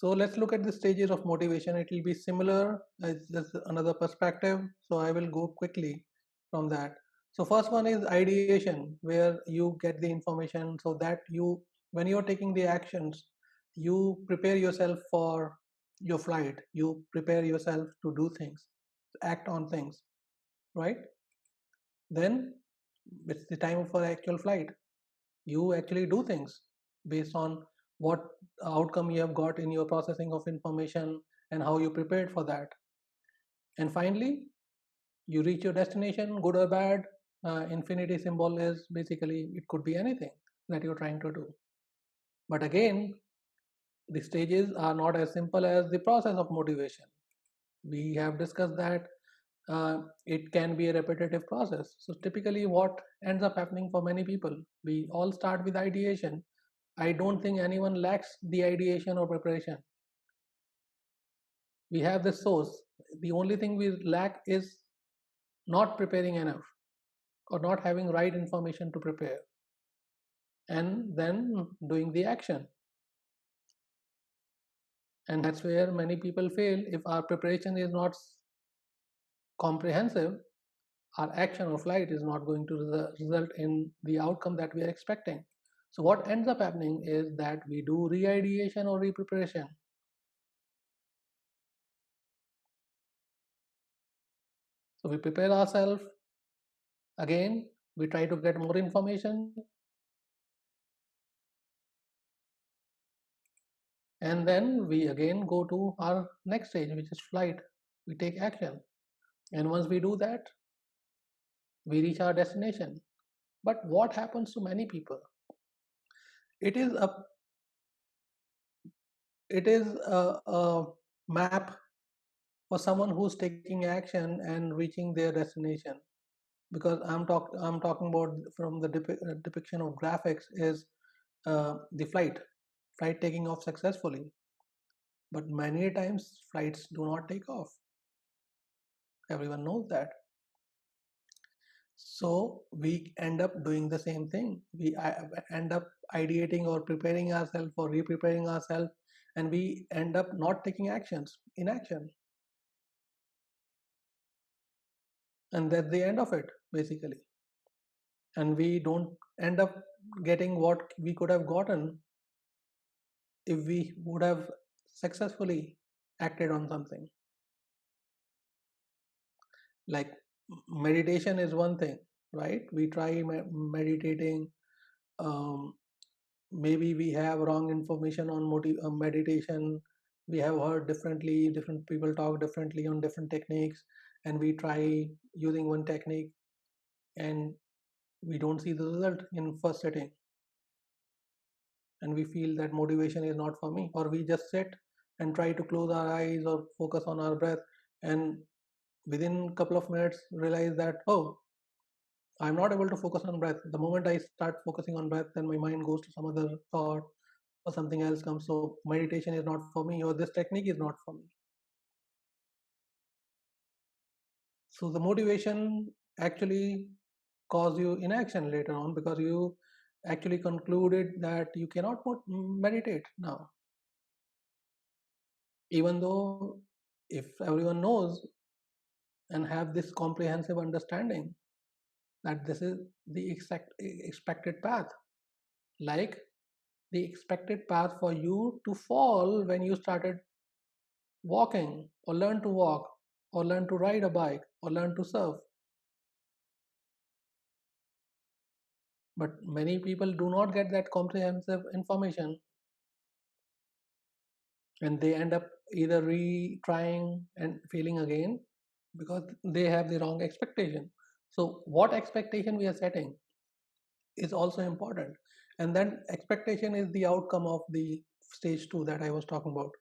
So let's look at the stages of motivation. It will be similar as just another perspective. So I will go quickly from that. So first one is ideation, where you get the information so that when you're taking the actions, you prepare yourself for your flight. You prepare yourself to do things, act on things, right? Then it's the time for actual flight. You actually do things based on what outcome you have got in your processing of information and how you prepared for that. And finally, you reach your destination, good or bad. Infinity symbol is basically it could be anything that you're trying to do. But again, the stages are not as simple as the process of motivation. We have discussed that it can be a repetitive process. So typically what ends up happening for many people, we all start with ideation. I don't think anyone lacks the ideation or preparation. We have the source. The only thing we lack is not preparing enough or not having right information to prepare and then doing the action. And that's where many people fail. If our preparation is not comprehensive, our action or flight is not going to result in the outcome that we are expecting. So what ends up happening is that we do re-ideation or re-preparation. So we prepare ourselves, again we try to get more information, and then we again go to our next stage, which is flight. We take action, and once we do that, we reach our destination. But what happens to many people? It is a a map for someone who's taking action and reaching their destination. Because I'm talking about from the depiction of graphics is the flight taking off successfully. But many times flights do not take off. Everyone knows that. So we end up doing the same thing. We end up ideating or preparing ourselves or re-preparing ourselves, and we end up not taking actions, inaction. And that's the end of it, basically. And we don't end up getting what we could have gotten if we would have successfully acted on something. Like meditation is one thing, right? We try meditating. Um, Maybe we have wrong information on meditation. We have heard differently, different people talk differently on different techniques, and we try using one technique and we don't see the result in first sitting, and we feel that motivation is not for me, or we just sit and try to close our eyes or focus on our breath, and within a couple of minutes realize that, oh, I'm not able to focus on breath. The moment I start focusing on breath, then my mind goes to some other thought or something else comes. So meditation is not for me, or this technique is not for me. So the motivation actually cause you inaction later on, because you actually concluded that you cannot meditate now, even though if everyone knows and have this comprehensive understanding that this is the expected path, like the expected path for you to fall when you started walking or learn to walk or learn to ride a bike or learn to surf. But many people do not get that comprehensive information, and they end up either retrying and failing again because they have the wrong expectation. So what expectation we are setting is also important, and then expectation is the outcome of the stage 2 that I was talking about.